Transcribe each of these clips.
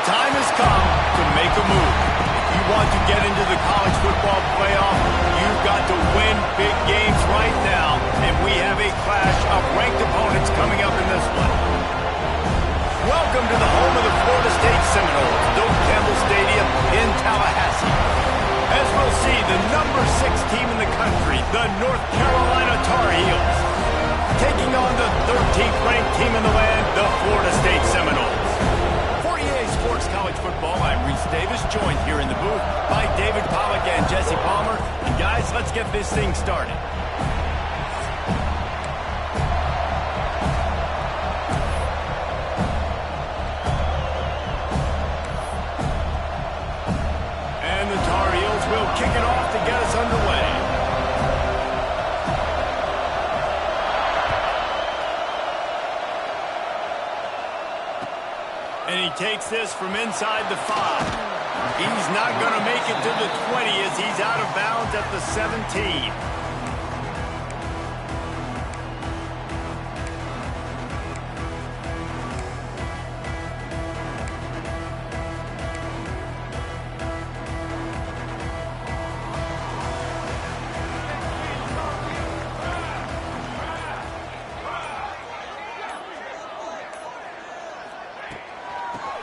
time has come to make a move. If you want to get into the college football playoff, you've got to win big games right now, and we have a clash of ranked opponents coming up in this one. Welcome to the home of the Florida State Seminoles, Doak Campbell Stadium in Tallahassee. As we'll see, the number 6 team in the country, the North Carolina Tar Heels, taking on the 13th ranked team in the land, the Florida State Seminoles. For EA Sports College Football, I'm Reese Davis, joined here in the booth by David Pollack and Jesse Palmer. And guys, let's get this thing started. And the Tar Heels will kick it off to get us underway. And he takes this from inside the 5. He's not going to make it to the 20 as he's out of bounds at the 17.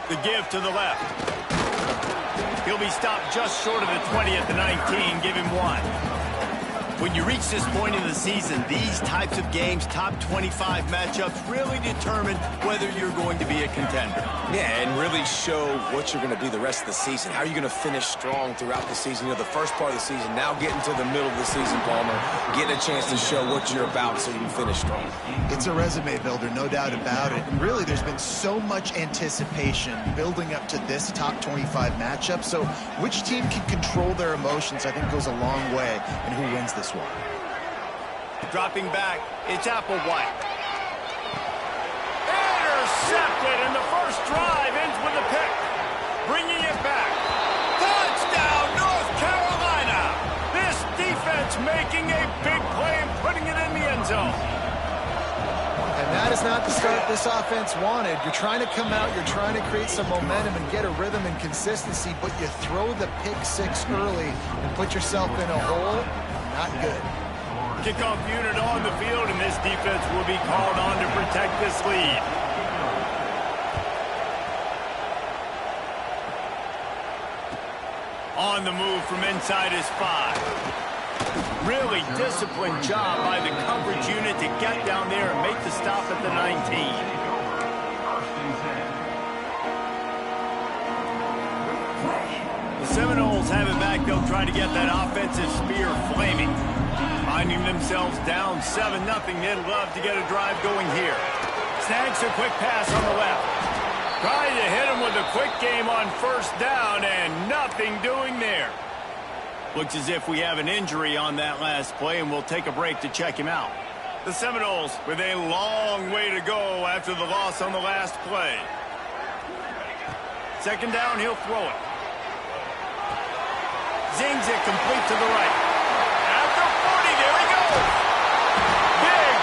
The give to the left. He'll be stopped just short of the 20 at the 19. Give him 1. When you reach this point in the season, these types of games, top 25 matchups, really determine whether you're going to be a contender. Yeah, and really show what you're going to be the rest of the season. How are you going to finish strong throughout the season? You know, the first part of the season, now getting to the middle of the season, Palmer, getting a chance to show what you're about so you can finish strong. It's a resume builder, no doubt about it. And really, there's been so much anticipation building up to this top 25 matchup. So which team can control their emotions, I think, goes a long way in who wins this one. Dropping back, it's Applewhite. Intercepted, and the first drive ends with a pick. Bringing it back. Touchdown, North Carolina! This defense making a big play and putting it in the end zone. And that is not the start this offense wanted. You're trying to come out, you're trying to create some momentum and get a rhythm and consistency, but you throw the pick 6 early and put yourself in a hole. Not good. Kickoff unit on the field, and this defense will be called on to protect this lead. On the move from inside his 5. Really disciplined job by the coverage unit to get down there and make the stop at the 19. The Seminoles have it back. They'll try to get that offensive spear flaming. Finding themselves down 7-0. They'd love to get a drive going here. Snags a quick pass on the left. Trying to hit him with a quick game on first down, and nothing doing there. Looks as if we have an injury on that last play, and we'll take a break to check him out. The Seminoles with a long way to go after the loss on the last play. Second down, he'll throw it. Zings it complete to the right. At the 40, there he goes.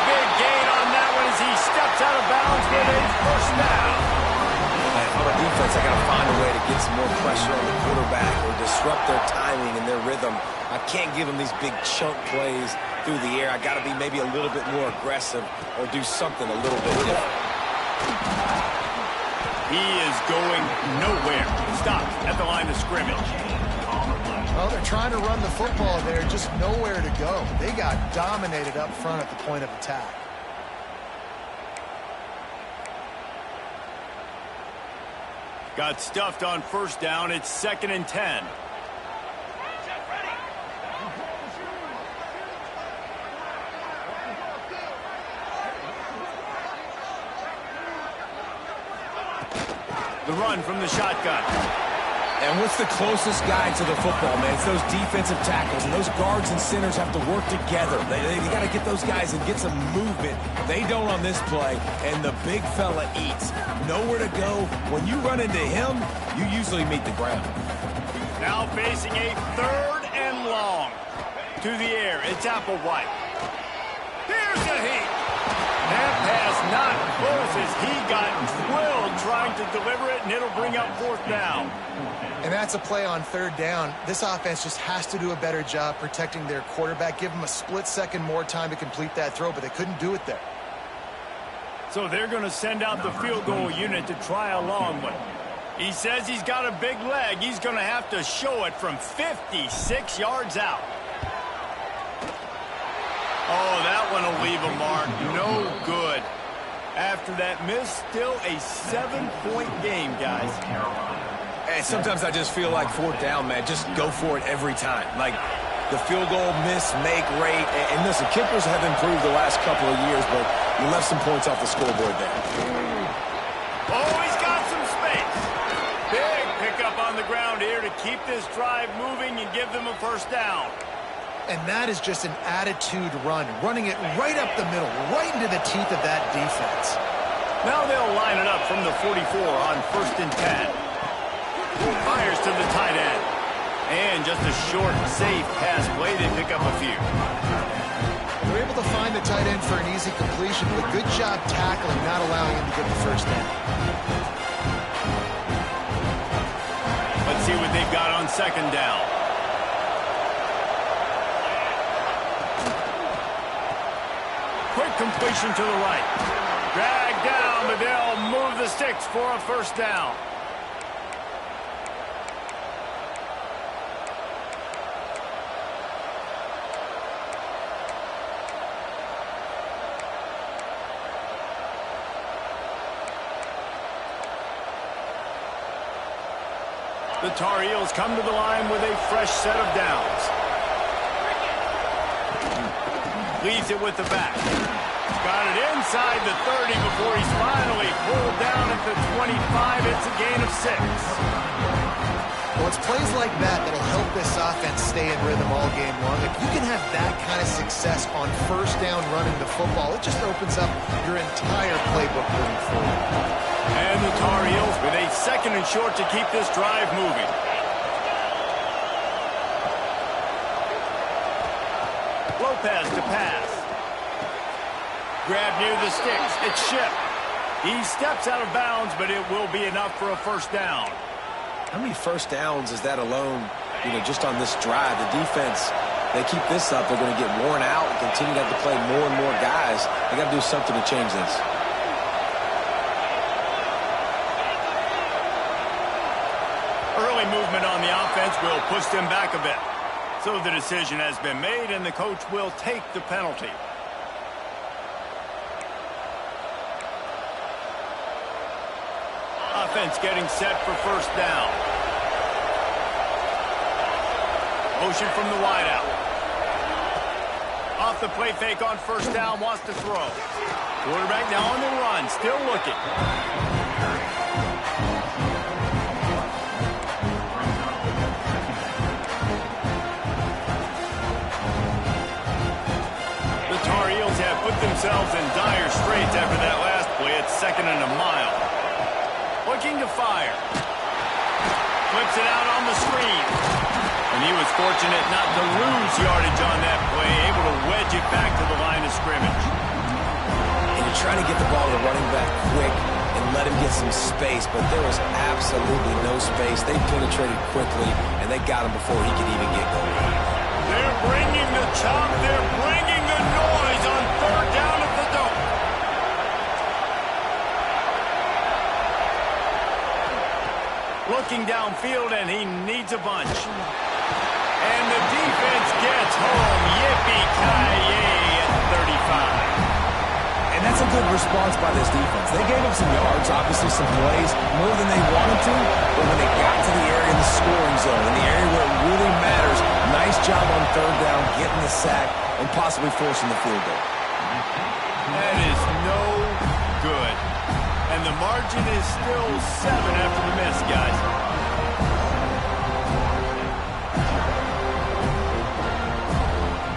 Big gain on that one as he steps out of bounds with a first down. On the defense, I got to find a way to get some more pressure on the quarterback or disrupt their timing and their rhythm. I can't give them these big chunk plays through the air. I got to be maybe a little bit more aggressive or do something a little bit different. He is going nowhere. Stopped at the line of scrimmage. Well, they're trying to run the football there, just nowhere to go. They got dominated up front at the point of attack. Got stuffed on first down. It's 2nd and 10. The run from the shotgun. And what's the closest guy to the football, man? It's those defensive tackles, and those guards and centers have to work together. They got to get those guys and get some movement. They don't on this play, and the big fella eats. Nowhere to go. When you run into him, you usually meet the ground. Now facing a 3rd and long. To the air, it's Applewhite. Here's the heat. That pass pass, not close as he got drilled trying to deliver it, and it'll bring up 4th down. And that's a play on 3rd down. This offense just has to do a better job protecting their quarterback. Give them a split second more time to complete that throw, but they couldn't do it there. So they're going to send out the field goal unit to try a long one. He says he's got a big leg. He's going to have to show it from 56 yards out. Oh, that one will leave a mark. No good. After that miss, still a 7-point game, guys. Hey, sometimes I just feel like 4th down, man. Just go for it every time. Like the field goal miss, make rate. And listen, kickers have improved the last couple of years, but you left some points off the scoreboard there. Oh, he's got some space. Big pickup on the ground here to keep this drive moving and give them a 1st down. And that is just an attitude run, running it right up the middle, right into the teeth of that defense. Now they'll line it up from the 44 on 1st and 10. Fires to the tight end. And just a short, safe pass play. They pick up a few. They're able to find the tight end for an easy completion, but good job tackling, not allowing him to get the 1st down. Let's see what they've got on 2nd down. Quick completion to the right. Dragged down, but they'll move the sticks for a 1st down. The Tar Heels come to the line with a fresh set of downs. Leaves it with the back. Got it inside the 30 before he's finally pulled down at the 25. It's a gain of 6. Well, it's plays like that that'll help this offense stay in rhythm all game long. If you can have that kind of success on 1st down running the football, it just opens up your entire playbook moving forward. And the Tar Heels with a 2nd and short to keep this drive moving. Lopez to pass. Grab near the sticks. It's shipped. He steps out of bounds, but it will be enough for a 1st down. How many 1st downs is that alone, just on this drive? The defense, they keep this up, they're going to get worn out and continue to have to play more and more guys. They got to do something to change this. Early movement on the offense will push them back a bit. So the decision has been made, and the coach will take the penalty. Offense getting set for 1st down. Motion from the wideout. Off the play fake on 1st down, wants to throw. Quarterback now on the run, still looking. The Tar Heels have put themselves in dire straits after that last play. It's 2nd and a mile. Looking to fire. Flips it out on the screen. And he was fortunate not to lose yardage on that play, able to wedge it back to the line of scrimmage. And you're trying to get the ball to the running back quick and let him get some space, but there was absolutely no space. They penetrated quickly, and they got him before he could even get going. They're bringing the chop. They're bringing the noise on 3rd down at the dome. Looking downfield, and he needs a bunch. And the defense gets home. Yippee-ki-yay at 35. And that's a good response by this defense. They gave up some yards, obviously some plays, more than they wanted to, but when they got to the area in the scoring zone, in the area where it really matters, nice job on 3rd down, getting the sack, and possibly forcing the field goal. That is no good. And the margin is still 7 after the miss, guys.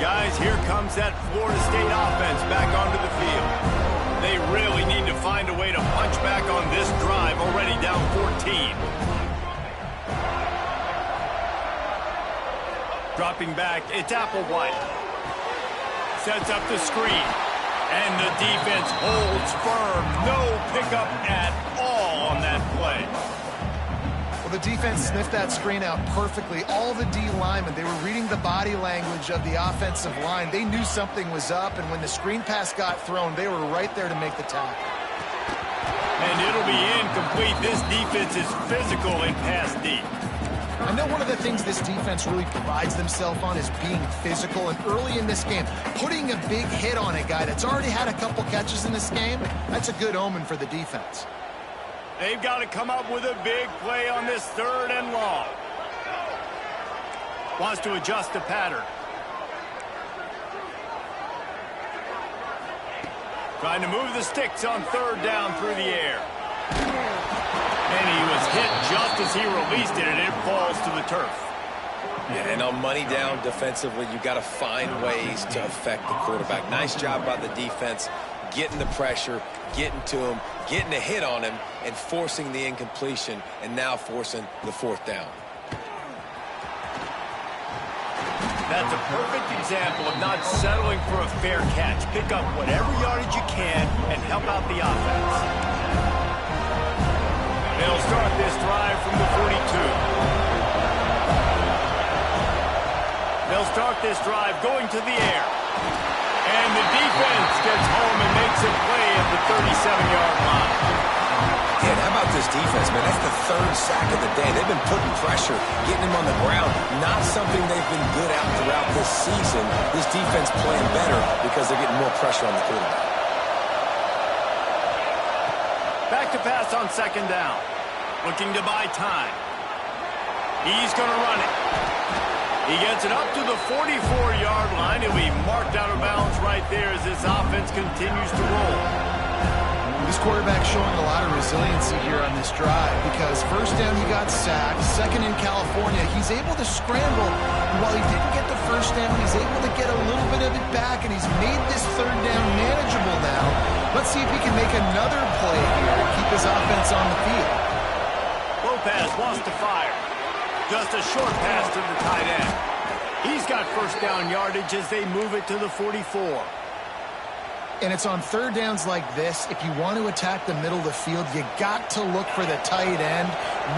Guys, here comes that Florida State offense back onto the field. They really need to find a way to punch back on this drive, already down 14. Dropping back, it's Applewhite. Sets up the screen. And the defense holds firm. No pickup at all on that play. Well, the defense sniffed that screen out perfectly. All the D linemen, they were reading the body language of the offensive line. They knew something was up, and when the screen pass got thrown, they were right there to make the tackle. And it'll be incomplete. This defense is physical in pass deep. I know one of the things this defense really prides themselves on is being physical, and early in this game, putting a big hit on a guy that's already had a couple catches in this game, that's a good omen for the defense. They've got to come up with a big play on this 3rd and long. Wants to adjust the pattern. Trying to move the sticks on 3rd down through the air. And he was hit just as he released it, and it falls to the turf. Yeah, and on money down defensively, you got to find ways to affect the quarterback. Nice job by the defense, getting the pressure, getting to him, getting a hit on him, and forcing the incompletion, and now forcing the 4th down. That's a perfect example of not settling for a fair catch. Pick up whatever yardage you can and help out the offense. They'll start this drive from the 42. They'll start this drive going to the air. And the defense gets home and makes a play at the 37-yard line. Yeah, and how about this defense, man? That's the 3rd sack of the day. They've been putting pressure, getting him on the ground. Not something they've been good at throughout this season. This defense playing better because they're getting more pressure on the quarterback. Back to pass on 2nd down. Looking to buy time. He's going to run it. He gets it up to the 44-yard line. He'll be marked out of bounds right there as this offense continues to roll. This quarterback showing a lot of resiliency here on this drive because 1st down he got sacked, 2nd in California, he's able to scramble. And while he didn't get the 1st down, he's able to get a little bit of it back, and he's made this 3rd down manageable now. Let's see if he can make another play here and keep his offense on the field. Lopez wants to fire. Just a short pass to the tight end. He's got 1st down yardage as they move it to the 44. And it's on 3rd downs like this. If you want to attack the middle of the field, you got to look for the tight end.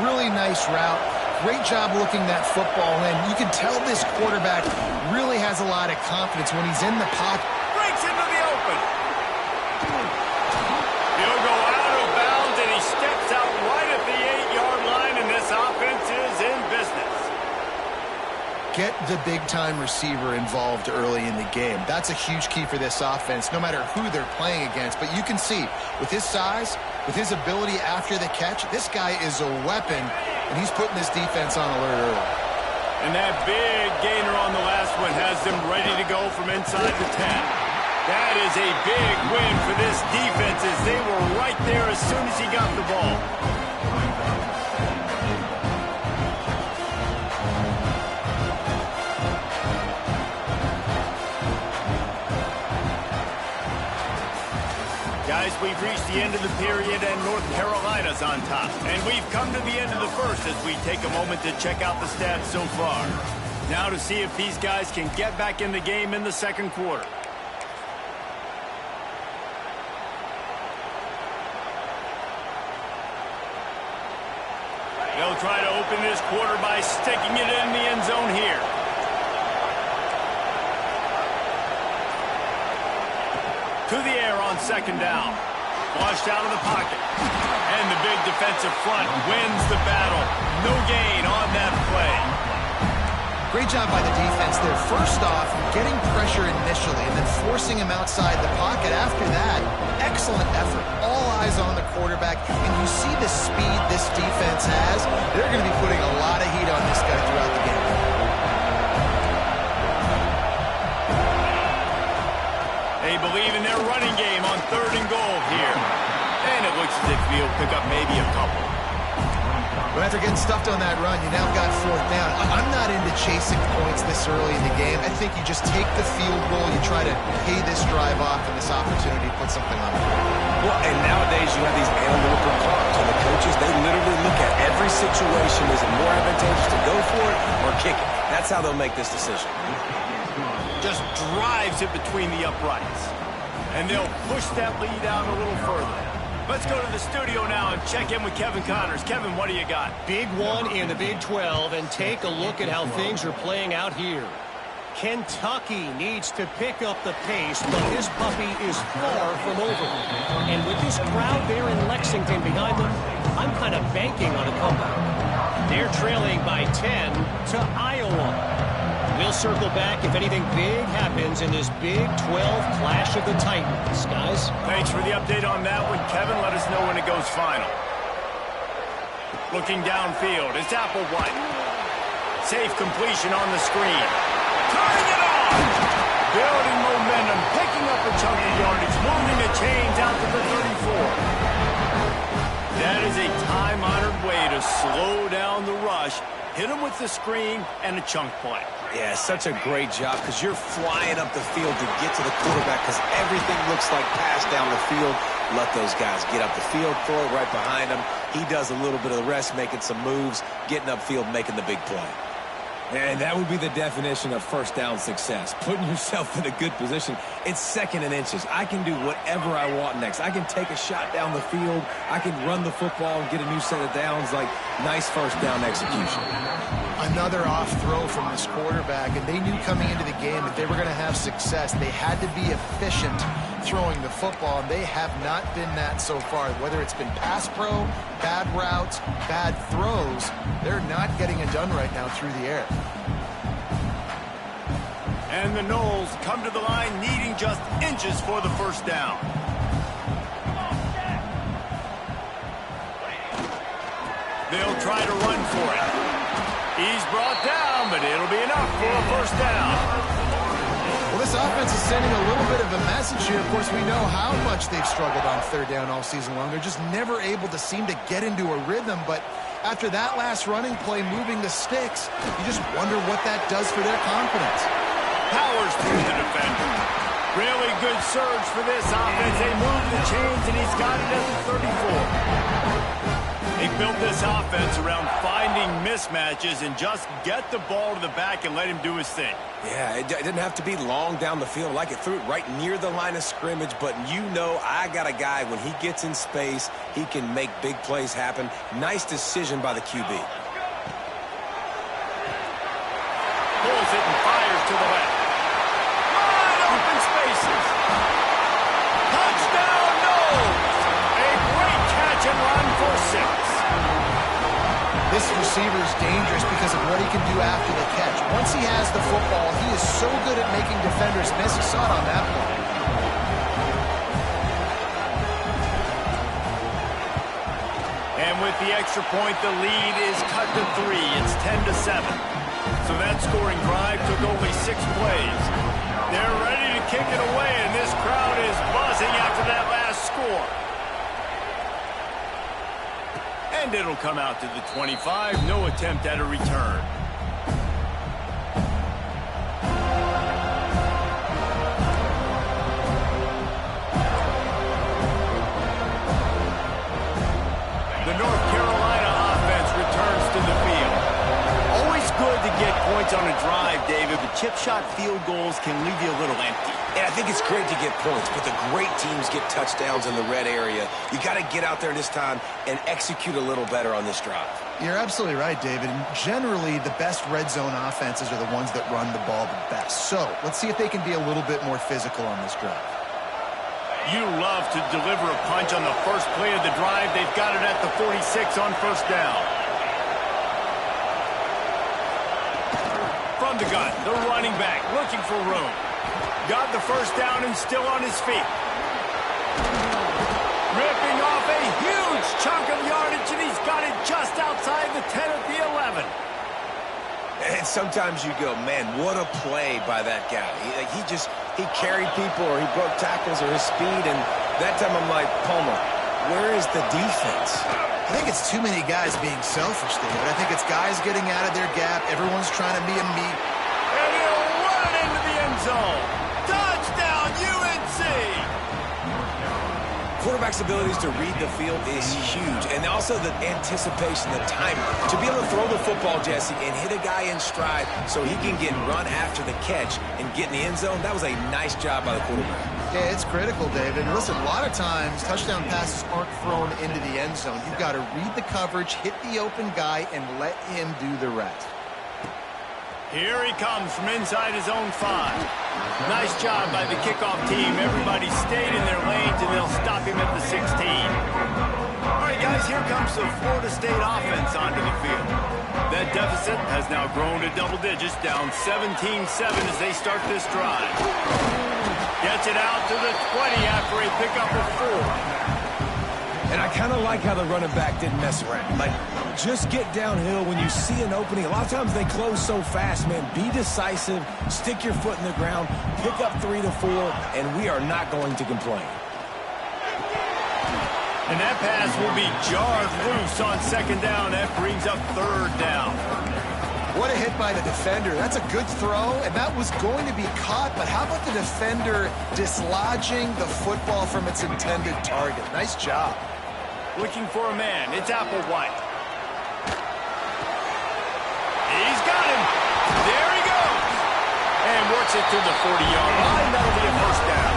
Really nice route. Great job looking that football in. You can tell this quarterback really has a lot of confidence when he's in the pocket. Breaks into the open. He'll go out of bounds, and he steps out right at the 8-yard line, and this offense is in business. Get the big-time receiver involved early in the game. That's a huge key for this offense, no matter who they're playing against. But you can see, with his size, with his ability after the catch, this guy is a weapon, and he's putting this defense on alert early. And that big gainer on the last one has them ready to go from inside the 10. That is a big win for this defense as they were right there as soon as he got the ball. Guys, we've reached the end of the period and North Carolina's on top. And we've come to the end of the 1st as we take a moment to check out the stats so far. Now to see if these guys can get back in the game in the 2nd quarter. They'll try to open this quarter by sticking it in the end zone here. To the air on 2nd down. Flushed out of the pocket. And the big defensive front wins the battle. No gain on that play. Great job by the defense there. First off, getting pressure initially and then forcing him outside the pocket. After that, excellent effort. All eyes on the quarterback. And you see the speed this defense has. They're going to be putting a lot of heat on this guy throughout the game. They believe in their running game on 3rd and goal here. And it looks as if he'll pick up maybe a couple. But after getting stuffed on that run, you now got 4th down. I'm not into chasing points this early in the game. I think you just take the field goal, you try to pay this drive off and this opportunity to put something on the board. Well, and nowadays you have these analytical clocks, and the coaches, they literally look at every situation. Is it more advantageous to go for it or kick it? That's how they'll make this decision. Just drives it between the uprights. And they'll push that lead out a little further. Let's go to the studio now and check in with Kevin Connors. Kevin, what do you got? Big one in the Big 12, and take a look at how things are playing out here. Kentucky needs to pick up the pace, but this puppy is far from over. And with this crowd there in Lexington behind them, I'm kind of banking on a comeback. They're trailing by 10 to Iowa. We'll circle back if anything big happens in this Big 12 Clash of the Titans, guys. Thanks for the update on that one, Kevin. Let us know when it goes final. Looking downfield, it's Applewhite. Safe completion on the screen. Turning it on! Building momentum, picking up a chunk of yardage, moving the chains out to the 34. That is a time-honored way to slow down the rush. Hit him with the screen and a chunk play. Yeah, such a great job because you're flying up the field to get to the quarterback because everything looks like pass down the field. Let those guys get up the field, throw it right behind him. He does a little bit of the rest, making some moves, getting upfield, making the big play. And that would be the definition of first down success, putting yourself in a good position. It's second and inches. I can do whatever I want next. I can take a shot down the field. I can run the football and get a new set of downs. Like, nice first down execution. Another off throw from this quarterback, and they knew coming into the game that they were going to have success. They had to be efficient throwing the football, and they have not been that so far. Whether it's been pass pro, bad routes, bad throws, they're not getting it done right now through the air. And the Noles come to the line needing just inches for the first down. They'll try to run for it. He's brought down, but it'll be enough for a first down. Well, this offense is sending a little bit of a message here. Of course, we know how much they've struggled on third down all season long. They're just never able to seem to get into a rhythm, but after that last running play moving the sticks, you just wonder what that does for their confidence. Powers through the defender. Really good surge for this offense. They move the chains, and he's got it at the 34. They built this offense around finding mismatches and just get the ball to the back and let him do his thing. Yeah, it didn't have to be long down the field. Like it threw it right near the line of scrimmage, but you know I got a guy, when he gets in space, he can make big plays happen. Nice decision by the QB. Pulls it and fires to the left. Wide open spaces. Touchdown, Noles! A great catch and run for 6. This receiver is dangerous because of what he can do after the catch. Once he has the football, he is so good at making defenders miss. You saw it on that play. And with the extra point, the lead is cut to 3. It's 10-7. So that scoring drive took only 6 plays. They're ready to kick it away, and this crowd is buzzing after that last score. And it'll come out to the 25. No attempt at a return. The North Carolina offense returns to the field. Always good to get points on a drive, David, but chip shot field goals can leave you a little empty. Yeah, I think it's great to get points, but the great teams get touchdowns in the red area. You got to get out there this time and execute a little better on this drive. You're absolutely right, David. And generally, the best red zone offenses are the ones that run the ball the best. So let's see if they can be a little bit more physical on this drive. You love to deliver a punch on the first play of the drive. They've got it at the 46 on first down. From the gun, the running back looking for room. Got the first down and still on his feet. Ripping off a huge chunk of yardage, and he's got it just outside the 10 at the 11. And sometimes you go, man, what a play by that guy. He carried people, or he broke tackles, or his speed, and that time I'm like, Palmer, where is the defense? I think it's too many guys being selfish, David. I think it's guys getting out of their gap. Everyone's trying to be a meat. And he'll run it into the end zone. Touchdown, UNC! Quarterback's abilities to read the field is huge, and also the anticipation, the timing. To be able to throw the football, Jesse, and hit a guy in stride so he can get run after the catch and get in the end zone, that was a nice job by the quarterback. Yeah, it's critical, David. Listen, a lot of times touchdown passes aren't thrown into the end zone. You've got to read the coverage, hit the open guy, and let him do the rest. Here he comes from inside his own 5. Nice job by the kickoff team. Everybody stayed in their lanes, and they'll stop him at the 16. All right, guys, here comes the Florida State offense onto the field. That deficit has now grown to double digits, down 17-7 as they start this drive. Gets it out to the 20 after a pickup of 4. And I kind of like how the running back didn't mess around. Like, just get downhill when you see an opening. A lot of times they close so fast, man. Be decisive, stick your foot in the ground, pick up 3 to 4, and we are not going to complain. And that pass will be jarred loose on 2nd down. That brings up 3rd down. What a hit by the defender. That's a good throw, and that was going to be caught, but how about the defender dislodging the football from its intended target? Nice job. Looking for a man. It's Applewhite. He's got him. There he goes. And works it to the 40-yard line. That'll be a 1st down.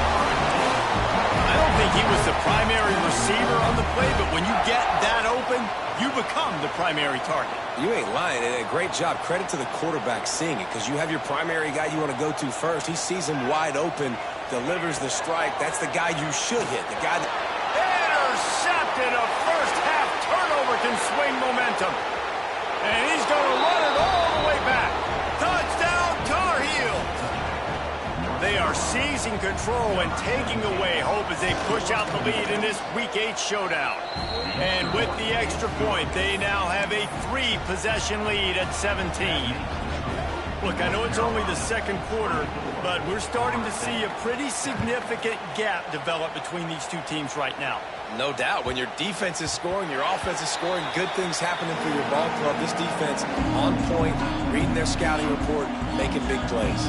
I don't think he was the primary receiver on the play, but when you get that open, you become the primary target. You ain't lying, and a great job. Credit to the quarterback seeing it, because you have your primary guy you want to go to first. He sees him wide open, delivers the strike. That's the guy you should hit. The guy that... Intercepted. A first-half turnover can swing momentum. And he's going to run it all the way back. Touchdown, Tar Heels. They are seizing control and taking away hope as they push out the lead in this Week 8 showdown. And with the extra point, they now have a 3-possession lead at 17. Look, I know it's only the 2nd quarter, but we're starting to see a pretty significant gap develop between these two teams right now. No doubt. When your defense is scoring, your offense is scoring, good things happening for your ball club. This defense on point, reading their scouting report, making big plays.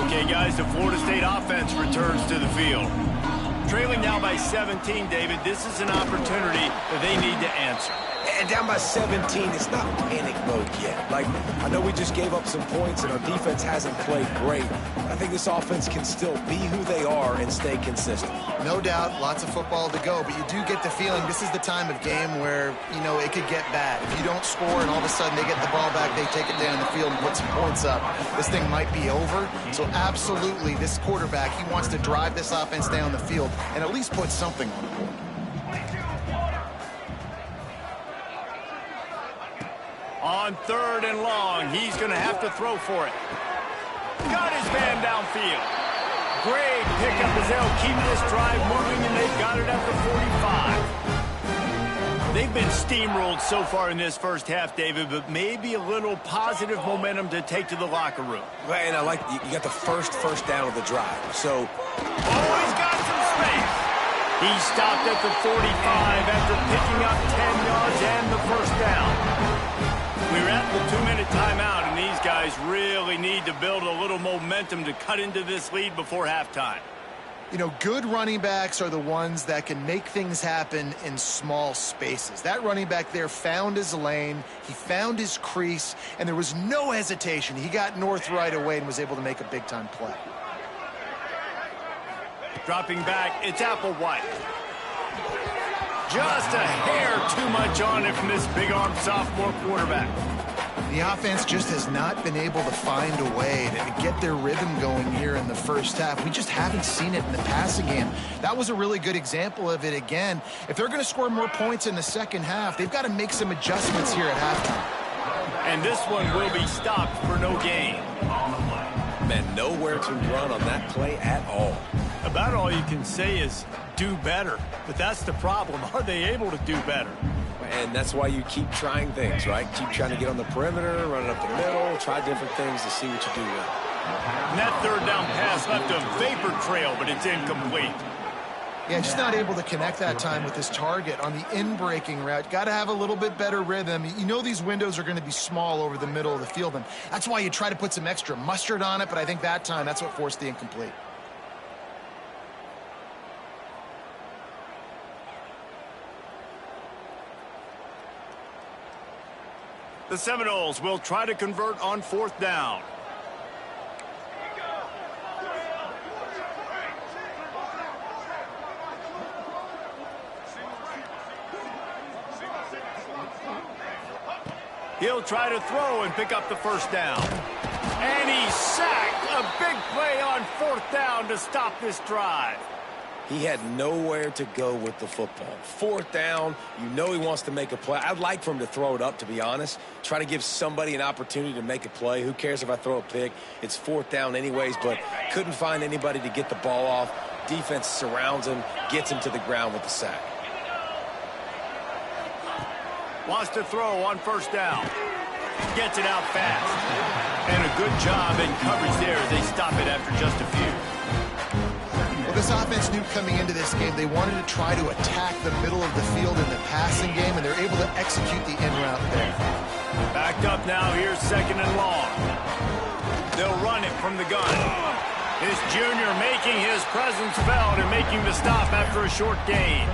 Okay, guys, the Florida State offense returns to the field. Trailing now by 17, David, this is an opportunity that they need to answer. And down by 17, it's not panic mode yet. Like, I know we just gave up some points and our defense hasn't played great. I think this offense can still be who they are and stay consistent. No doubt, lots of football to go, but you do get the feeling this is the time of game where, you know, it could get bad. If you don't score and all of a sudden they get the ball back, they take it down the field and put some points up, this thing might be over. So absolutely, this quarterback, he wants to drive this offense down the field and at least put something on the board. On 3rd and long, he's going to have to throw for it. Got his man downfield. Great pickup as they'll keep this drive moving, and they've got it at the 45. They've been steamrolled so far in this first half, David, but maybe a little positive momentum to take to the locker room. Right, and I like you got the first down of the drive. So, he's got some space. He stopped at the 45 after picking up 10 yards and the 1st down. We're at the 2-minute timeout, and these guys really need to build a little momentum to cut into this lead before halftime. You know, good running backs are the ones that can make things happen in small spaces. That running back there found his lane, he found his crease, and there was no hesitation. He got north right away and was able to make a big-time play. Dropping back, it's Applewhite. Just a hair too much on it from this big-armed sophomore quarterback. The offense just has not been able to find a way to get their rhythm going here in the first half. We just haven't seen it in the passing game. That was a really good example of it again. If they're going to score more points in the second half, they've got to make some adjustments here at halftime. And this one will be stopped for no gain. Man, nowhere to run on that play at all. About all you can say is do better. But that's the problem. Are they able to do better? And that's why you keep trying things, right? Keep trying to get on the perimeter, run it up the middle, try different things to see what you do well. And that 3rd down pass left a vapor trail, but it's incomplete. Yeah, just not able to connect that time with his target on the in-breaking route. Got to have a little bit better rhythm. You know these windows are going to be small over the middle of the field, and that's why you try to put some extra mustard on it, but I think that time that's what forced the incomplete. The Seminoles will try to convert on 4th down. He'll try to throw and pick up the first down. And he's sacked. A big play on 4th down to stop this drive. He had nowhere to go with the football. 4th down, you know he wants to make a play. I'd like for him to throw it up, to be honest. Try to give somebody an opportunity to make a play. Who cares if I throw a pick? It's 4th down anyways, but couldn't find anybody to get the ball off. Defense surrounds him, gets him to the ground with the sack. Wants to throw on 1st down. Gets it out fast. And a good job in coverage there as they stop it after just a few. Well, this offense knew coming into this game they wanted to try to attack the middle of the field in the passing game, and they're able to execute the in route there. Backed up now, here's 2nd and long. They'll run it from the gun. This junior making his presence felt and making the stop after a short gain.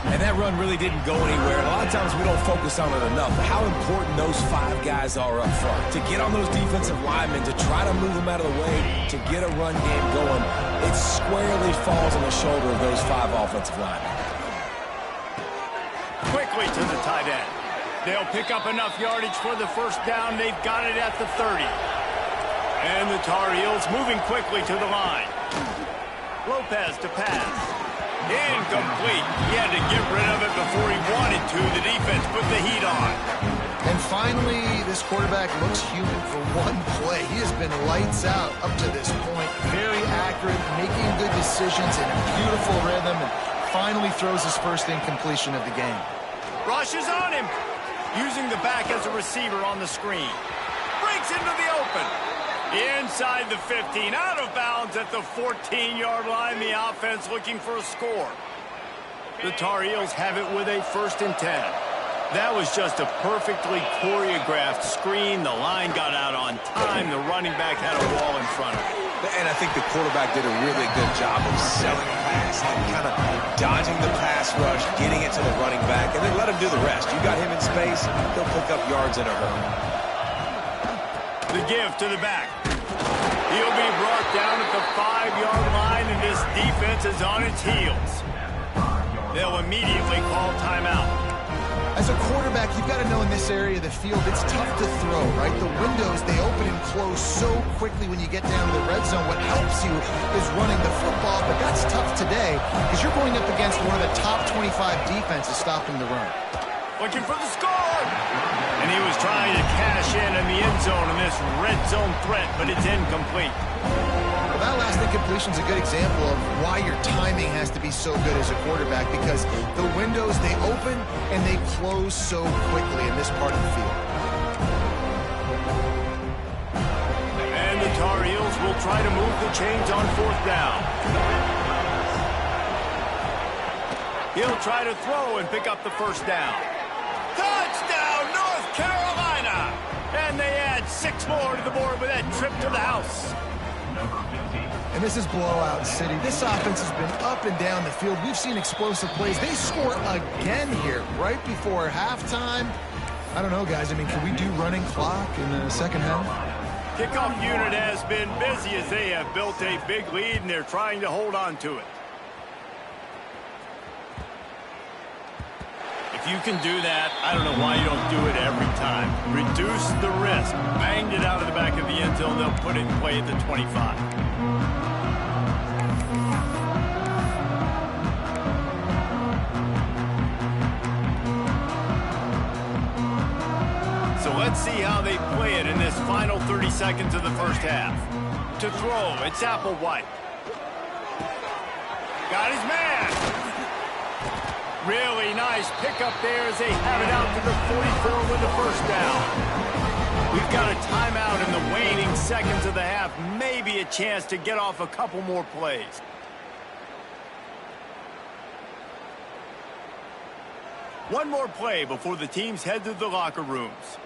And that run really didn't go anywhere. A lot of times we don't focus on it enough. How important those 5 guys are up front. To get on those defensive linemen, to try to move them out of the way, to get a run game going, it squarely falls on the shoulder of those 5 offensive linemen. Quickly to the tight end. They'll pick up enough yardage for the 1st down. They've got it at the 30. And the Tar Heels moving quickly to the line. Lopez to pass. Incomplete. He had to get rid of it before he wanted to. The defense put the heat on. And finally, this quarterback looks human for one play. He has been lights out up to this point. Very accurate, making good decisions in a beautiful rhythm, and finally throws his first incompletion of the game. Rushes on him. Using the back as a receiver on the screen. Breaks into the open. Inside the 15, out of bounds at the 14-yard line. The offense looking for a score. The Tar Heels have it with a 1st and 10. That was just a perfectly choreographed screen. The line got out on time. The running back had a wall in front of him. And I think the quarterback did a really good job of selling the pass and kind of dodging the pass rush, getting it to the running back, and then let him do the rest. You got him in space, he'll pick up yards in a hurry. The give to the back. He'll be brought down at the 5-yard line, and this defense is on its heels. They'll immediately call timeout. As a quarterback, you've got to know in this area of the field, it's tough to throw, right? The windows, they open and close so quickly when you get down to the red zone. What helps you is running the football, but that's tough today because you're going up against one of the top 25 defenses stopping the run. Looking for the score! And he was trying to cash in the end zone in this red zone threat, but it's incomplete. Well, that last incompletion is a good example of why your timing has to be so good as a quarterback, because the windows, they open and they close so quickly in this part of the field. And the Tar Heels will try to move the chains on 4th down. He'll try to throw and pick up the 1st down. Touchdown, North Carolina! And they add 6 more to the board with that trip to the house. And this is blowout city. This offense has been up and down the field. We've seen explosive plays. They score again here right before halftime. I don't know, guys. I mean, can we do running clock in the 2nd half? Kickoff unit has been busy as they have built a big lead, and they're trying to hold on to it. If you can do that, I don't know why you don't do it every time. Reduce the risk. Banged it out of the back of the end zone. They'll put it in play at the 25. So let's see how they play it in this final 30 seconds of the 1st half. To throw, it's Applewhite. Got his man. Really nice pickup there as they have it out to the 44 with the 1st down. We've got a timeout in the waning seconds of the half. Maybe a chance to get off a couple more plays. One more play before the teams head to the locker rooms.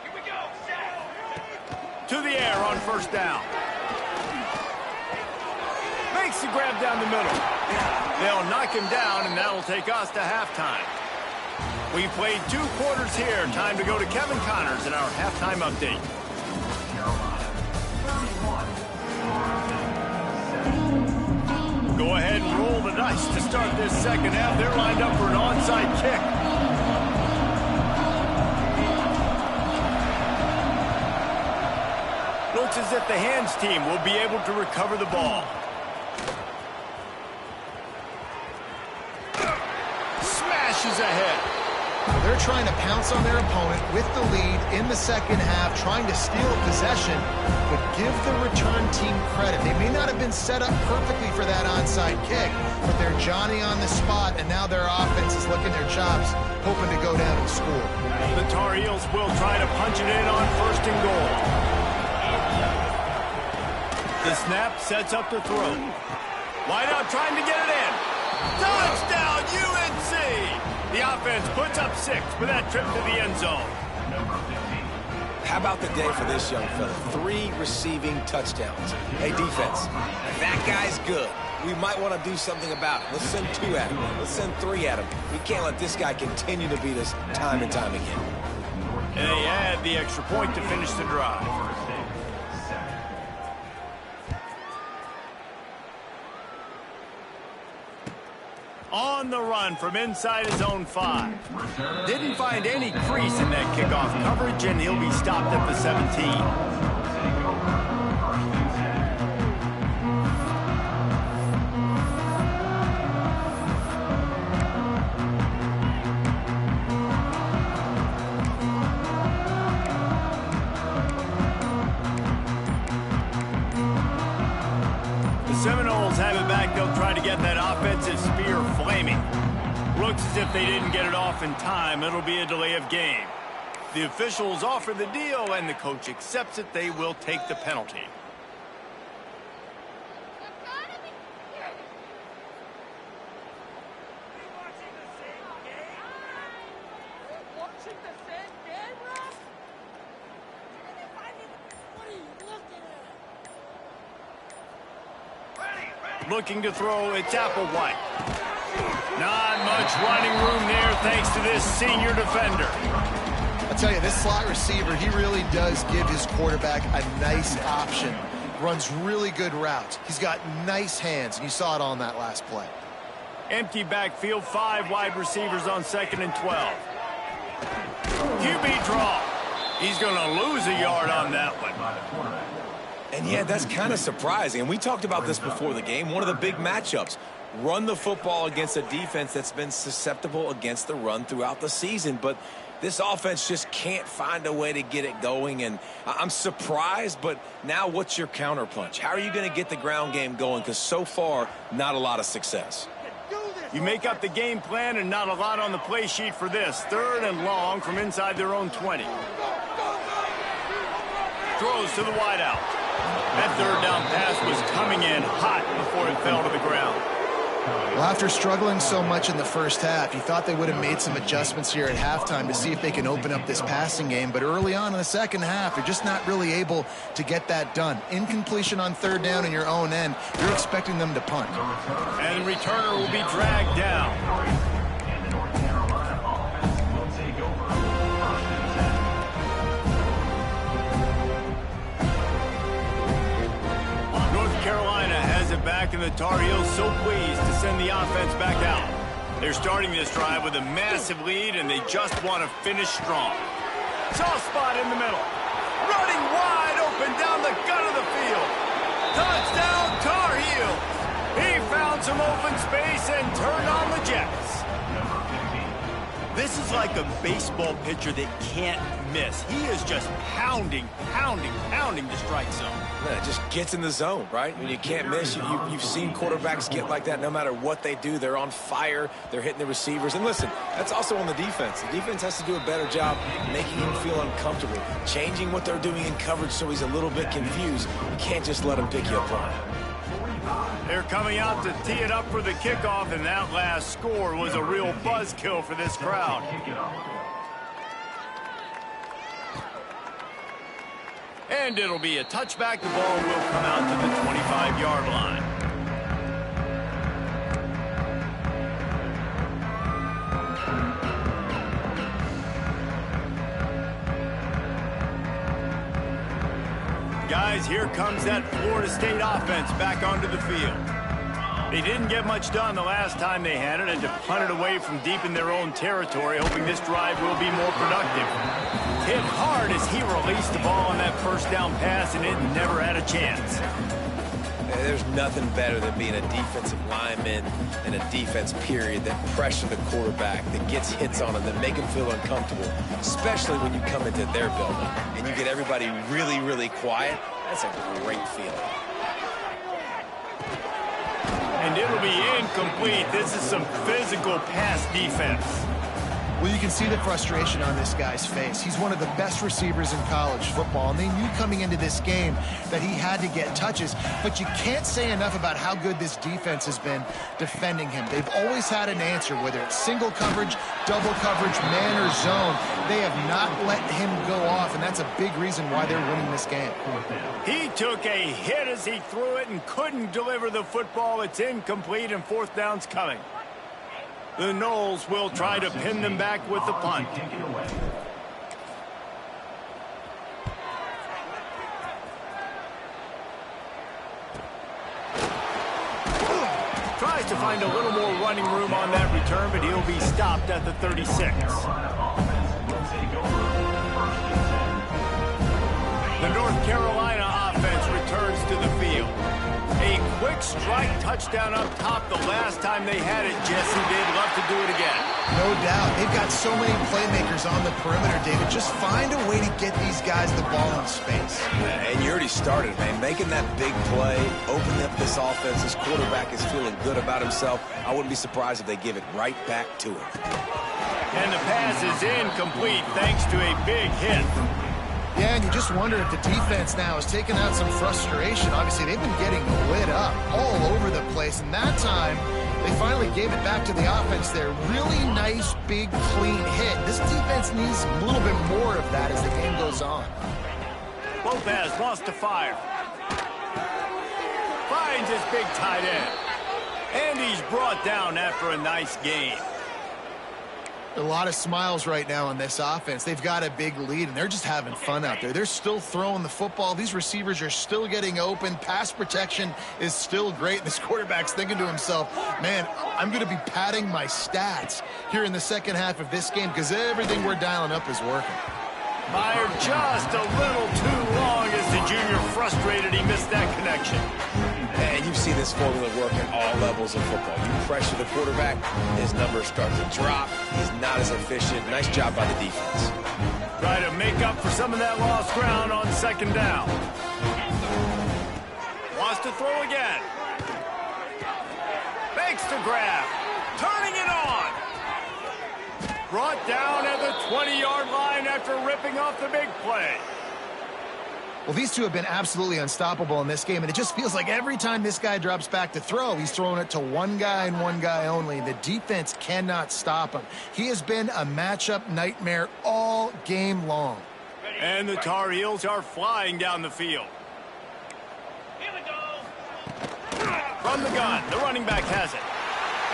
Here we go, set. To the air on 1st down. Makes the grab down the middle. They'll knock him down, and that'll take us to halftime. We played 2 quarters here. Time to go to Kevin Connors in our halftime update. Go ahead and roll the dice to start this 2nd half. They're lined up for an onside kick. looks as if the hands team will be able to recover the ball. Smashes ahead. They're trying to pounce on their opponent with the lead in the second half, trying to steal a possession, but give the return team credit. They may not have been set up perfectly for that onside kick, but they're Johnny on the spot, and now their offense is licking their chops, hoping to go down and score. The Tar Heels will try to punch it in on 1st and goal. The snap sets up the throw. Wide out trying to get it in. Touchdown, UNC! The offense puts up 6 with that trip to the end zone. How about the day for this young fella? 3 receiving touchdowns. Hey, defense, that guy's good. We might want to do something about it. Let's send 2 at him. Let's send 3 at him. We can't let this guy continue to beat us time and time again. And they add the extra point to finish the drive. On the run from inside his own 5. Didn't find any crease in that kickoff coverage, and he'll be stopped at the 17. Seminoles have it back. They'll try to get that offensive spear flaming. Looks as if they didn't get it off in time. It'll be a delay of game. The officials offer the deal, and the coach accepts it. They will take the penalty. Looking to throw, it's Applewhite. Not much running room there thanks to this senior defender. I'll tell you, this slot receiver, he really does give his quarterback a nice option. Runs really good routes. He's got nice hands, and you saw it on that last play. Empty backfield, 5 wide receivers on 2nd and 12. QB draw. He's going to lose a yard on that one. And yeah, that's kind of surprising. And we talked about this before the game. One of the big matchups. Run the football against a defense that's been susceptible against the run throughout the season. But this offense just can't find a way to get it going. And I'm surprised, but now what's your counterpunch? How are you going to get the ground game going? Because so far, not a lot of success. You make up the game plan and not a lot on the play sheet for this. 3rd and long from inside their own 20. Throws to the wideout. That 3rd down pass was coming in hot before it fell to the ground. Well, after struggling so much in the first half, you thought they would have made some adjustments here at halftime to see if they can open up this passing game. But early on in the second half, they're just not really able to get that done. Incompletion on 3rd down in your own end, you're expecting them to punt. And the returner will be dragged down. Carolina has it back, and the Tar Heels so pleased to send the offense back out. They're starting this drive with a massive lead, and they just want to finish strong. Soft spot in the middle. Running wide open down the gut of the field. Touchdown, Tar Heels. He found some open space and turned on the Jets. This is like a baseball pitcher that can't miss. He is just pounding the strike zone. It just gets in the zone, right? When you can't miss, you've seen quarterbacks get like that no matter what they do. They're on fire. They're hitting the receivers. And listen, that's also on the defense. The defense has to do a better job making him feel uncomfortable, changing what they're doing in coverage so he's a little bit confused. You can't just let him pick you apart. They're coming out to tee it up for the kickoff, and that last score was a real buzzkill for this crowd. And it'll be a touchback. The ball will come out to the 25-yard line. Guys, here comes that Florida State offense back onto the field. They didn't get much done the last time they had it, and to punt it away from deep in their own territory, hoping this drive will be more productive. Hit hard as he released the ball on that first down pass, and it never had a chance. There's nothing better than being a defensive lineman and a defense period that pressure the quarterback, that gets hits on him, that make him feel uncomfortable, especially when you come into their building and you get everybody really, really quiet. That's a great feeling. And it'll be incomplete. This is some physical pass defense. Well, you can see the frustration on this guy's face. He's one of the best receivers in college football, and they knew coming into this game that he had to get touches, but you can't say enough about how good this defense has been defending him. They've always had an answer, whether it's single coverage, double coverage, man, or zone. They have not let him go off, and that's a big reason why they're winning this game. He took a hit as he threw it and couldn't deliver the football. It's incomplete, and fourth down's coming. The Noles will try to pin them back with the punt. Tries to find a little more running room on that return, but he'll be stopped at the 36. The North Carolina offense returns to the field. A quick strike touchdown up top the last time they had it, Jesse. They'd love to do it again. No doubt. They've got so many playmakers on the perimeter, David. Just find a way to get these guys the ball in space. And you already started, man. Making that big play, opening up this offense. This quarterback is feeling good about himself. I wouldn't be surprised if they give it right back to him. And the pass is incomplete thanks to a big hit. Yeah, and you just wonder if the defense now has taken out some frustration. Obviously, they've been getting lit up all over the place, and that time, they finally gave it back to the offense there. Really nice, big, clean hit. This defense needs a little bit more of that as the game goes on. Lopez wants to fire. Finds his big tight end. And he's brought down after a nice gain. A lot of smiles right now on this offense. They've got a big lead, and they're just having fun out there. They're still throwing the football. These receivers are still getting open. Pass protection is still great. This quarterback's thinking to himself, man, I'm going to be padding my stats here in the second half of this game because everything we're dialing up is working. Fired just a little too long as the junior frustrated he missed that connection. And you've seen this formula work at all levels of football. You pressure the quarterback, his numbers start to drop. He's not as efficient. Nice job by the defense. Try to make up for some of that lost ground on second down. Wants to throw again. Fakes to grab. Turning it on. Brought down at the 20-yard line after ripping off the big play. Well, these two have been absolutely unstoppable in this game, and it just feels like every time this guy drops back to throw, he's throwing it to one guy and one guy only. The defense cannot stop him. He has been a matchup nightmare all game long. And the Tar Heels are flying down the field. Here we go. From the gun, the running back has it.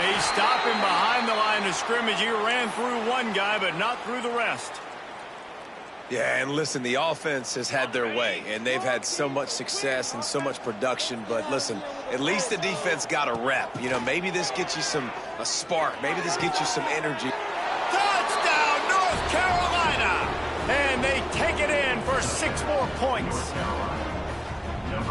He's stopping behind the line of scrimmage. He ran through one guy, but not through the rest. Yeah, and listen, the offense has had their way, and they've had so much success and so much production. But listen, at least the defense got a rep. You know, maybe this gets you a spark. Maybe this gets you some energy. Touchdown, North Carolina! And they take it in for 6 more points.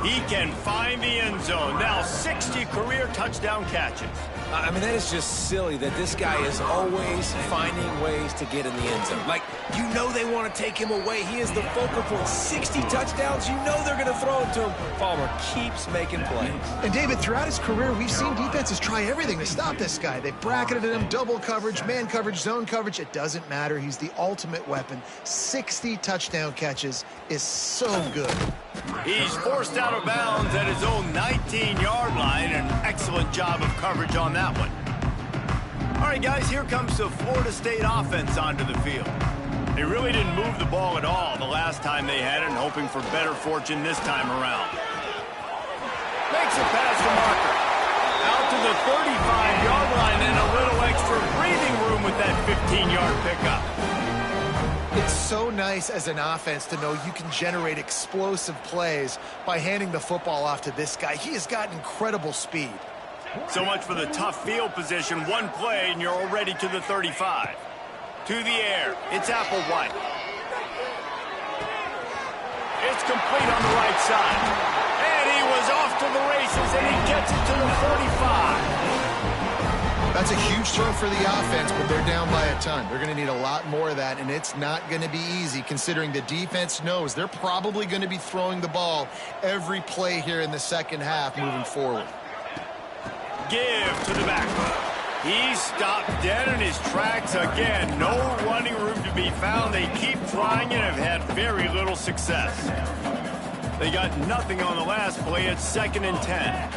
He can find the end zone. Now 60 career touchdown catches. I mean, that is just silly that this guy is always finding ways to get in the end zone. Like, you know they want to take him away. He is the focal point. 60 touchdowns, you know they're going to throw it to him. Palmer keeps making plays. And, David, throughout his career, we've seen defenses try everything to stop this guy. They've bracketed him, double coverage, man coverage, zone coverage. It doesn't matter. He's the ultimate weapon. 60 touchdown catches is so good. He's forced out of bounds at his own 19-yard line. An excellent job of coverage on that one. All right, guys, here comes the Florida State offense onto the field. They really didn't move the ball at all the last time they had it, and hoping for better fortune this time around. Makes a pass to Marker. Out to the 35-yard line and a little extra breathing room with that 15-yard pickup. It's so nice as an offense to know you can generate explosive plays by handing the football off to this guy. He has got incredible speed. So much for the tough field position. One play, and you're already to the 35. To the air. It's Applewhite. It's complete on the right side. And he was off to the races, and he gets it to the 45. That's a huge throw for the offense, but they're down by a ton. They're going to need a lot more of that, and it's not going to be easy considering the defense knows they're probably going to be throwing the ball every play here in the second half moving forward. Give to the back. He stopped dead in his tracks again. No running room to be found. They keep trying and have had very little success. They got nothing on the last play. It's 2nd and 10.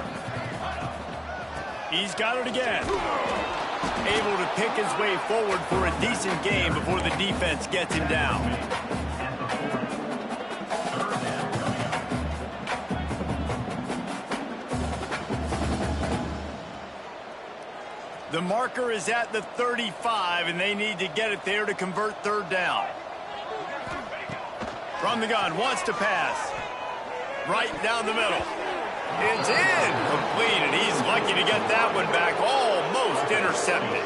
He's got it again. Able to pick his way forward for a decent game before the defense gets him down. The marker is at the 35, and they need to get it there to convert 3rd down. From the gun, wants to pass. Right down the middle. It's incomplete, and he's lucky to get that one back, almost intercepted.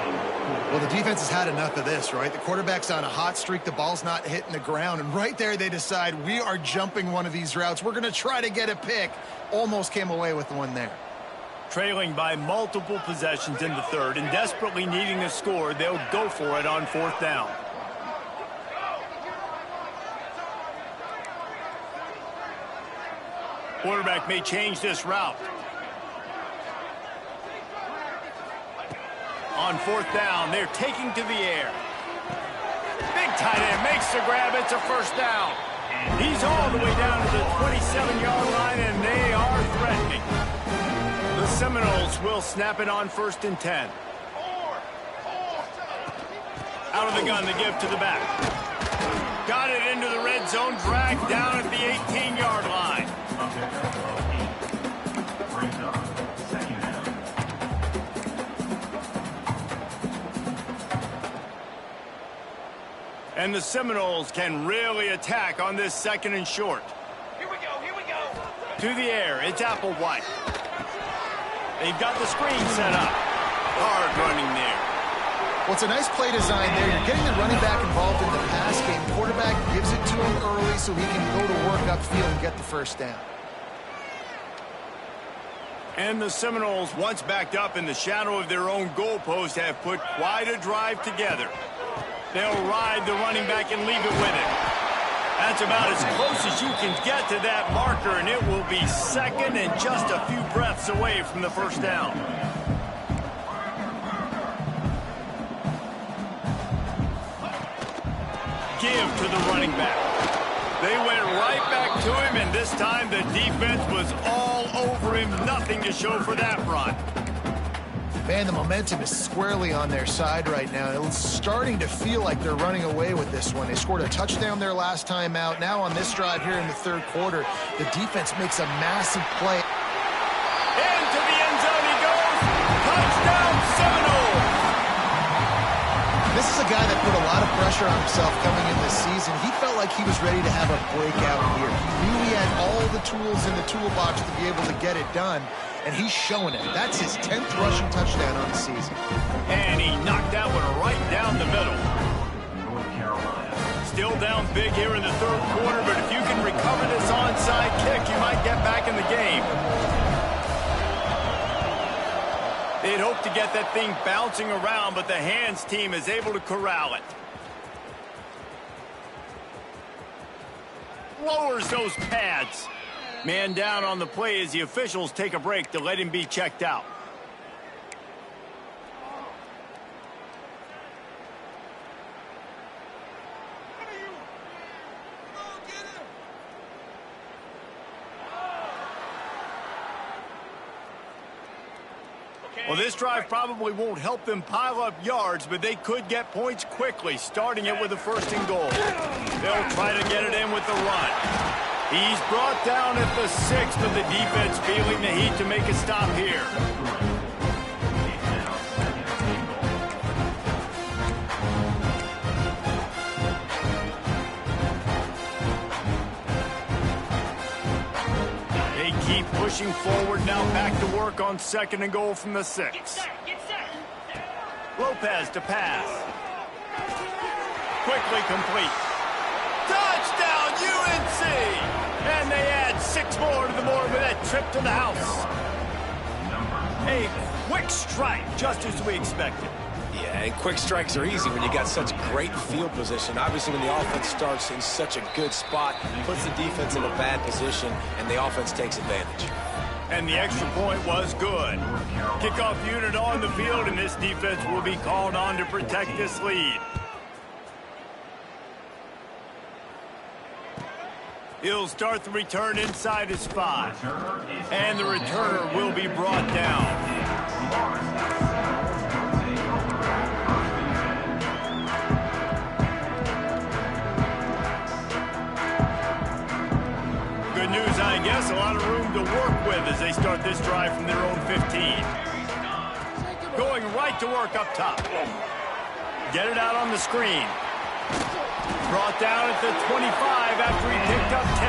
Well, the defense has had enough of this, right? The quarterback's on a hot streak. The ball's not hitting the ground, and right there they decide we are jumping one of these routes. We're going to try to get a pick. Almost came away with one there. Trailing by multiple possessions in the 3rd and desperately needing a score, they'll go for it on 4th down. Quarterback may change this route. On 4th down, they're taking to the air. Big tight end makes the grab. It's a 1st down. He's all the way down to the 27-yard line, and they are threatening. The Seminoles will snap it on 1st and 10. Out of the gun, the give to the back. Got it into the red zone, dragged down at the 18-yard line. And the Seminoles can really attack on this 2nd and short. Here we go. To the air, it's Applewhite. They've got the screen set up. Hard running there. Well, it's a nice play design there. You're getting the running back involved in the pass game. Quarterback gives it to him early so he can go to work upfield and get the 1st down. And the Seminoles, once backed up in the shadow of their own goalpost, have put quite a drive together. They'll ride the running back and leave it with him. That's about as close as you can get to that marker, and it will be 2nd and just a few breaths away from the 1st down. Give to the running back. They went right back to him, and this time the defense was all over him. Nothing to show for that run. Man, the momentum is squarely on their side right now. It's starting to feel like they're running away with this one. They scored a touchdown their last time out. Now on this drive here in the 3rd quarter, the defense makes a massive play. Into the end zone he goes. Touchdown, Seminoles. This is a guy that put a lot of pressure on himself coming in this season. He felt like he was ready to have a breakout year. He knew he had all the tools in the toolbox to be able to get it done. And he's showing it. That's his 10th rushing touchdown on the season. And he knocked that one right down the middle. Still down big here in the 3rd quarter, but if you can recover this onside kick, you might get back in the game. They'd hope to get that thing bouncing around, but the hands team is able to corral it. Lowers those pads. Man down on the play as the officials take a break to let him be checked out. Well, this drive probably won't help them pile up yards, but they could get points quickly, starting it with a 1st and goal. They'll try to get it in with the run. He's brought down at the 6, but the defense feeling the heat to make a stop here. pushing forward, now back to work on 2nd and goal from the 6. Lopez to pass. Quickly complete. Touchdown, UNC! And they add 6 more to the board with that trip to the house. A quick strike, just as we expected. Yeah, and quick strikes are easy when you got such great field position. Obviously, when the offense starts in such a good spot, puts the defense in a bad position, and the offense takes advantage. And the extra point was good. Kickoff unit on the field, and this defense will be called on to protect this lead. He'll start the return inside his 5. And the returner will be brought down. Good news, I guess. A lot of room to work with as they start this drive from their own 15. Going right to work up top. Get it out on the screen. Brought down at the 25 after he picked up 10.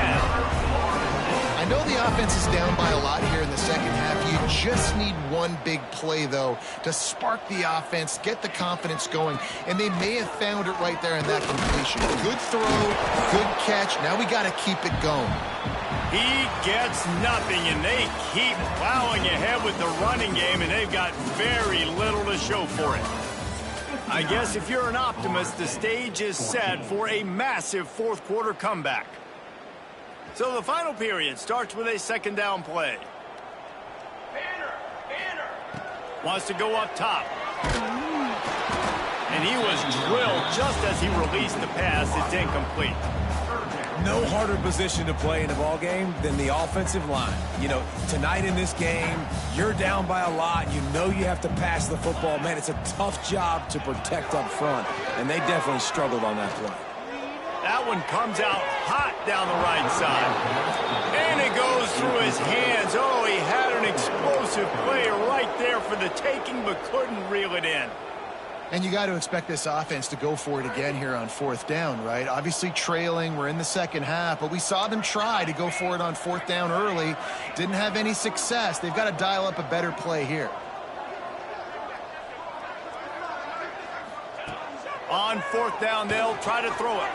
I know the offense is down by a lot here in the second half. You just need one big play, though, to spark the offense, get the confidence going, and they may have found it right there in that completion. Good throw, good catch. Now we got to keep it going. He gets nothing, and they keep plowing ahead with the running game, and they've got very little to show for it. I guess if you're an optimist, the stage is set for a massive fourth-quarter comeback. So the final period starts with a 2nd down play. Wants to go up top. And he was drilled just as he released the pass. It's incomplete. No harder position to play in a ball game than the offensive line. You know, tonight in this game, you're down by a lot. You know you have to pass the football. Man, it's a tough job to protect up front, and they definitely struggled on that play. That one comes out hot down the right side. And it goes through his hands. Oh, he had an explosive play right there for the taking, but couldn't reel it in. And you got to expect this offense to go for it again here on 4th down, right? Obviously trailing, we're in the second half, but we saw them try to go for it on 4th down early. Didn't have any success. They've got to dial up a better play here. On 4th down, they'll try to throw it.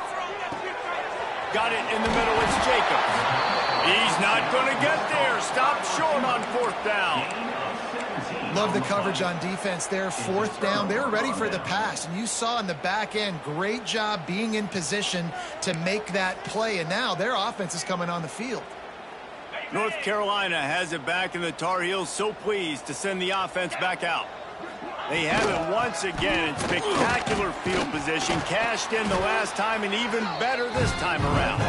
Got it in the middle, it's Jacobs. He's not going to get there. Stopped short on 4th down. Love the coverage on defense there. 4th down, they were ready for the pass. And you saw in the back end, great job being in position to make that play. And now their offense is coming on the field. North Carolina has it back, and the Tar Heels so pleased to send the offense back out. They have it once again in spectacular field position. Cashed in the last time and even better this time around.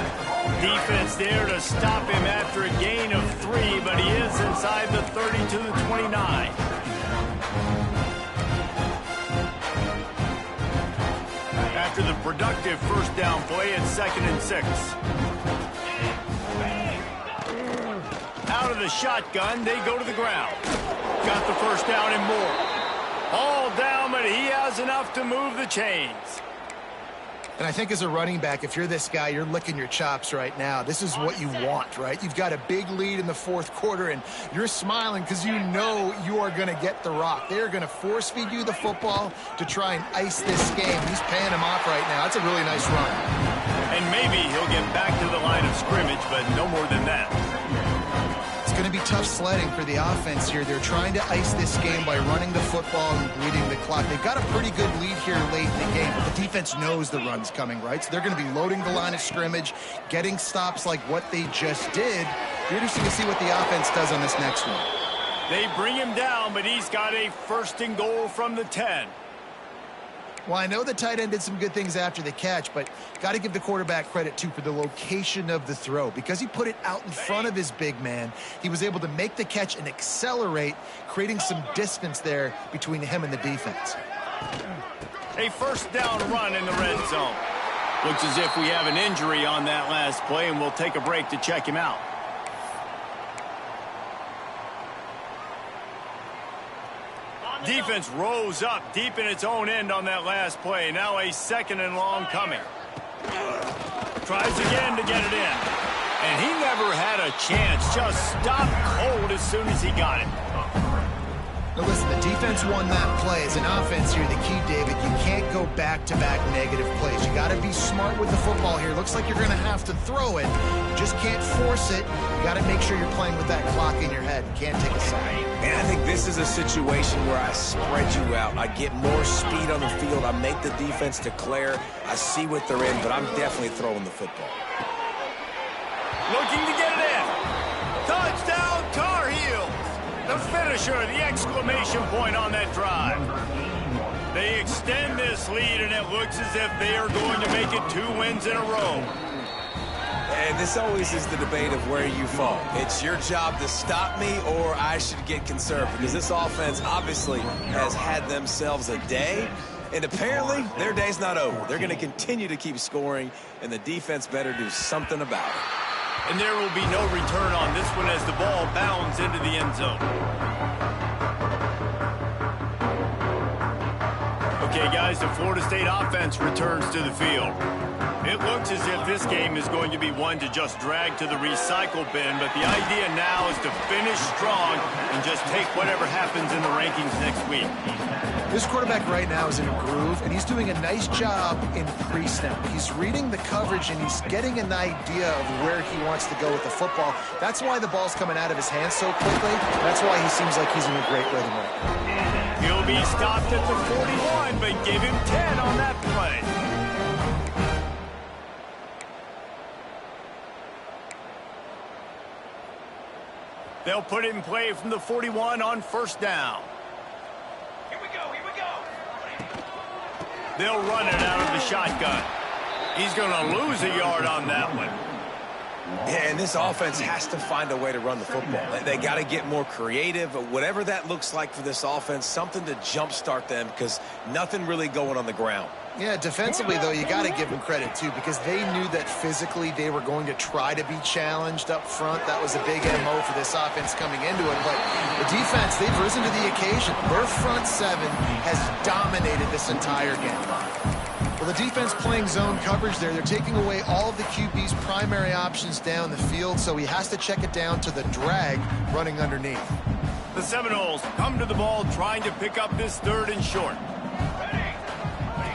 Defense there to stop him after a gain of 3, but he is inside the 30 to the 29. After the productive 1st down play, it's 2nd and 6. Out of the shotgun, they go to the ground. Got the 1st down and more. All down, but he has enough to move the chains. And I think as a running back, if you're this guy, you're licking your chops right now. This is what you want, right? You've got a big lead in the 4th quarter, and you're smiling because you know you are going to get the rock. They're going to force feed you the football to try and ice this game. He's paying him off right now. That's a really nice run. And maybe he'll get back to the line of scrimmage, but no more than that. It's going to be tough sledding for the offense here. They're trying to ice this game by running the football and bleeding the clock. They've got a pretty good lead here late in the game, but the defense knows the run's coming, right? So they're going to be loading the line of scrimmage, getting stops like what they just did. Be interesting to see what the offense does on this next one. They bring him down, but he's got a 1st and goal from the 10. Well, I know the tight end did some good things after the catch, but got to give the quarterback credit, too, for the location of the throw. Because he put it out in front of his big man, he was able to make the catch and accelerate, creating some distance there between him and the defense. A 1st down run in the red zone. Looks as if we have an injury on that last play, and we'll take a break to check him out. Defense rose up deep in its own end on that last play. Now a 2nd and long coming. Tries again to get it in. And he never had a chance. Just stopped cold as soon as he got it. Now listen, the defense won that play. As an offense here, the key, David, you can't go back-to-back negative plays. You got to be smart with the football here. Looks like you're going to have to throw it. You just can't force it. You got to make sure you're playing with that clock in your head. You can't take a side. And I think this is a situation where I spread you out. I get more speed on the field. I make the defense declare. I see what they're in, but I'm definitely throwing the football. Looking to get it in. Touchdown, Tar Heels. The finisher, the exclamation point on that drive. They extend this lead, and it looks as if they are going to make it 2 wins in a row. And this always is the debate of where you fall. It's your job to stop me, or I should get conservative, because this offense obviously has had themselves a day, and apparently their day's not over. They're going to continue to keep scoring, and the defense better do something about it. And there will be no return on this one as the ball bounds into the end zone. Okay, guys, the Florida State offense returns to the field. It looks as if this game is going to be one to just drag to the recycle bin, but the idea now is to finish strong and just take whatever happens in the rankings next week. This quarterback right now is in a groove, and he's doing a nice job in pre-snap. He's reading the coverage, and he's getting an idea of where he wants to go with the football. That's why the ball's coming out of his hands so quickly. That's why he seems like he's in a great rhythm right now. He'll be stopped at the 41, but give him 10 on that play. They'll put it in play from the 41 on first down. Here we go. They'll run it out of the shotgun. He's going to lose a yard on that one. Yeah, and this offense has to find a way to run the football. They got to get more creative, whatever that looks like for this offense, something to jumpstart them, because nothing really going on the ground. Yeah, defensively, though, you got to give them credit, too, because they knew that physically they were going to try to be challenged up front. That was a big MO for this offense coming into it. But the defense, they've risen to the occasion. Their front seven has dominated this entire game. Well, the defense playing zone coverage there. They're taking away all of the QB's primary options down the field, so he has to check it down to the drag running underneath. The Seminoles come to the ball trying to pick up this 3rd and short.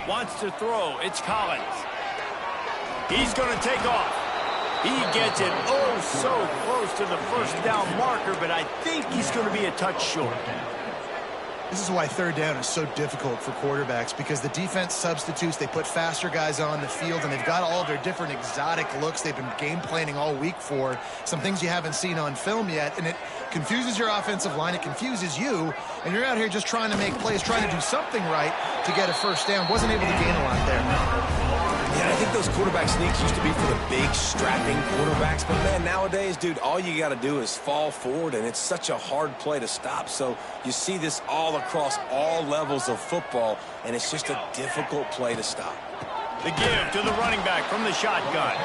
Wants to throw. It's Collins. He's going to take off. He gets it so close to the first down marker, but I think he's going to be a touch short. This is why 3rd down is so difficult for quarterbacks, because the defense substitutes. They put faster guys on the field, and they've got all their different exotic looks they've been game planning all week for, some things you haven't seen on film yet, and it confuses your offensive line. It confuses you, and you're out here just trying to make plays, trying to do something right to get a first down. Wasn't able to gain a lot there. Yeah, I think those quarterback sneaks used to be for the big, strapping quarterbacks. But, man, nowadays, dude, all you got to do is fall forward, and it's such a hard play to stop. So you see this all across all levels of football, and it's just a difficult play to stop. The give to the running back from the shotgun.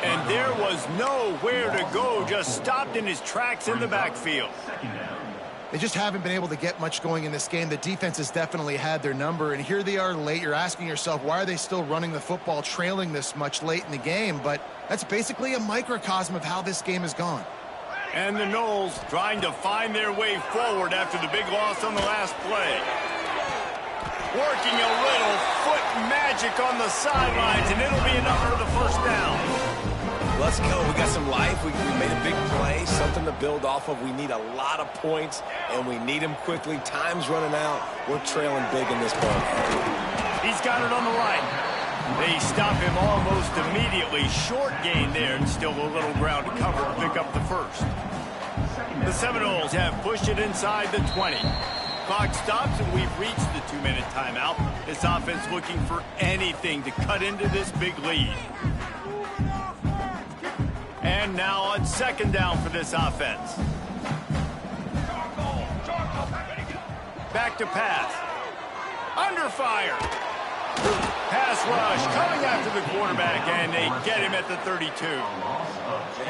And there was nowhere to go, just stopped in his tracks in the backfield. They just haven't been able to get much going in this game. The defense has definitely had their number, and here they are late. You're asking yourself, why are they still running the football, trailing this much late in the game? But that's basically a microcosm of how this game has gone. And the Noles trying to find their way forward after the big loss on the last play. Working a little foot magic on the sidelines, and it'll be enough for the first down. Let's go. We got some life. We made a big play, something to build off of. We need a lot of points, and we need them quickly. Time's running out. We're trailing big in this ball. He's got it on the right. They stop him almost immediately. Short gain there, and still a little ground to cover to pick up the first. The Seminoles have pushed it inside the 20. Clock stops, and we've reached the 2-minute timeout. This offense looking for anything to cut into this big lead. And now on 2nd down for this offense. Back to pass. Under fire. Pass rush coming after the quarterback, and they get him at the 32.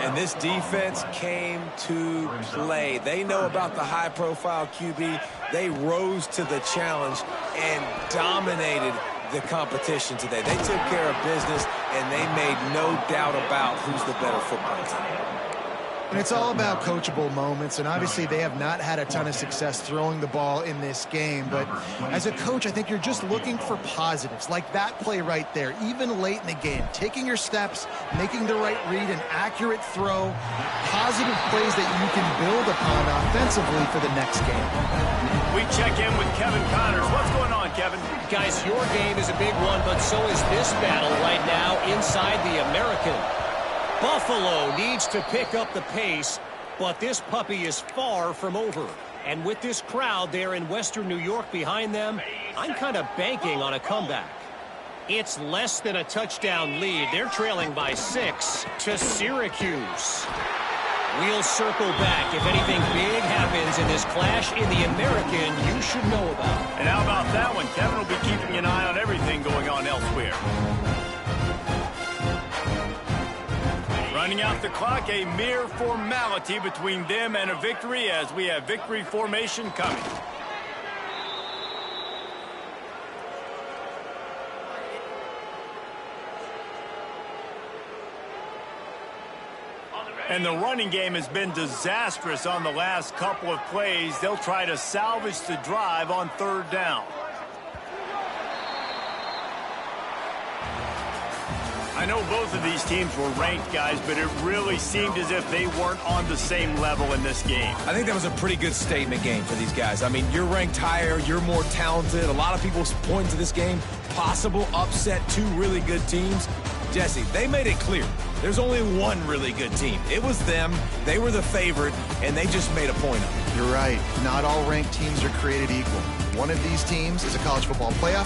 And this defense came to play. They know about the high-profile QB. They rose to the challenge and dominated the competition today. They took care of business, and they made no doubt about who's the better football team. And it's all about coachable moments, and obviously they have not had a ton of success throwing the ball in this game. But as a coach, I think you're just looking for positives, like that play right there, even late in the game. Taking your steps, making the right read, an accurate throw, positive plays that you can build upon offensively for the next game. We check in with Kevin Connors. What's going on, Kevin? Guys, your game is a big one, but so is this battle right now inside the American. Buffalo needs to pick up the pace, but this puppy is far from over. And with this crowd there in Western New York behind them, I'm kind of banking on a comeback. It's less than a touchdown lead. They're trailing by 6 to Syracuse. We'll circle back if anything big happens in this clash in the American you should know about. And how about that one? Kevin will be keeping an eye on everything going on elsewhere. Running out the clock, a mere formality between them and a victory as we have victory formation coming. And the running game has been disastrous on the last couple of plays. They'll try to salvage the drive on 3rd down. I know both of these teams were ranked, guys, but it really seemed as if they weren't on the same level in this game. I think that was a pretty good statement game for these guys. I mean, you're ranked higher, you're more talented. A lot of people point to this game, possible upset, 2 really good teams. Jesse, they made it clear. There's only one really good team. It was them. They were the favorite, and they just made a point of it. You're right. Not all ranked teams are created equal. One of these teams is a college football playoff